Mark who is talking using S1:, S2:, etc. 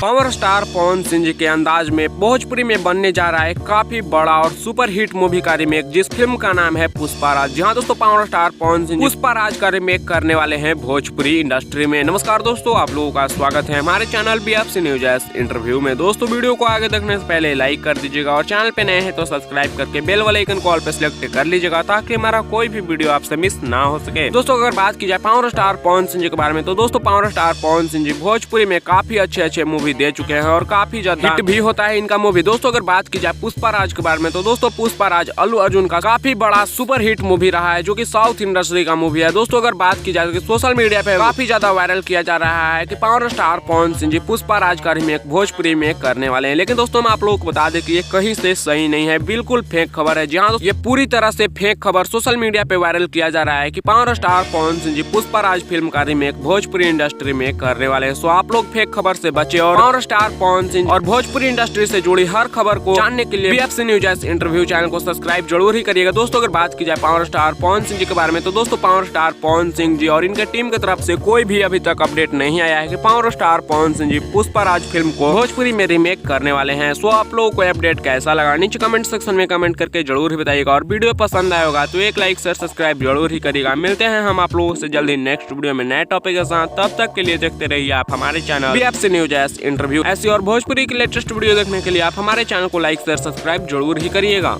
S1: Power star Pawan Singh ji के अंदाज में भोजपुरी में बनने जा रहा है काफी बड़ा और सुपर हिट मूवी का रीमेक, जिस फिल्म का नाम है पुष्पाराज। जी हाँ दोस्तों, पावर स्टार पवन सिंह पुष्पाराज का रीमेक करने वाले हैं भोजपुरी इंडस्ट्री में। नमस्कार दोस्तों, आप लोगों का स्वागत है हमारे चैनल BFC न्यूज इंटरव्यू में। दोस्तों वीडियो को आगे देखने से पहले लाइक कर दीजिएगा और चैनल पे नए हैं तो सब्सक्राइब करके बेल वाले आइकन कॉल पे सिलेक्ट कर लीजिएगा ताकि हमारा कोई भी वीडियो आपसे मिस ना हो सके। दोस्तों अगर बात की जाए पावर स्टार पवन सिंह जी के बारे में तो दोस्तों पावर स्टार पवन सिंह जी भोजपुरी में काफी अच्छे मूवी दे चुके हैं और काफी ज्यादा हिट भी होता है इनका मूवी। दोस्तों अगर बात की जाए पुष्पाराज के बारे में तो दोस्तों पुष्पाराज अल्लू अर्जुन का काफी बड़ा सुपर हिट मूवी रहा है, जो कि साउथ इंडस्ट्री का मूवी है। दोस्तों अगर बात की जाए तो सोशल मीडिया पे काफी ज्यादा वायरल किया जा रहा है कि पावर स्टार पवन सिंह जी पुष्पाराज का रीमेक भोजपुरी में करने वाले हैं। लेकिन दोस्तों हम आप लोगों को बता दें कि ये कहीं से सही नहीं है, बिल्कुल फेक खबर है। जहाँ ये पूरी तरह से फेक खबर सोशल मीडिया पे वायरल किया जा रहा है कि power star Pawan Singh ji Pushparaj film का रीमेक भोजपुरी इंडस्ट्री में करने वाले हैं। सो आप लोग फेक खबर से बचे और पावर स्टार पवन सिंह और भोजपुरी इंडस्ट्री से जुड़ी हर खबर को जानने के लिए BFC न्यूज इंटरव्यू चैनल को सब्सक्राइब जरूर ही करिएगा। दोस्तों अगर बात की जाए पावर स्टार पवन सिंह जी के बारे में तो दोस्तों पावर स्टार पवन सिंह जी और इनके टीम की तरफ से कोई भी अभी तक अपडेट नहीं आया है कि power star Pawan Singh ji Pushparaj film को भोजपुरी में रीमेक करने वाले हैं। सो आप लोगों को अपडेट कैसा लगा नीचे कमेंट सेक्शन में कमेंट करके जरूर ही बताइएगा और वीडियो पसंद आएगा तो एक लाइक शेयर सब्सक्राइब जरूर ही करिएगा। मिलते हैं हम आप लोगों से जल्दी नेक्स्ट वीडियो में नए टॉपिक के साथ। तब तक के लिए देखते रहिए आप हमारे चैनल BFC न्यूज इंटरव्यू। ऐसी और भोजपुरी की लेटेस्ट वीडियो देखने के लिए आप हमारे चैनल को लाइक शेयर सब्सक्राइब जरूर ही करिएगा।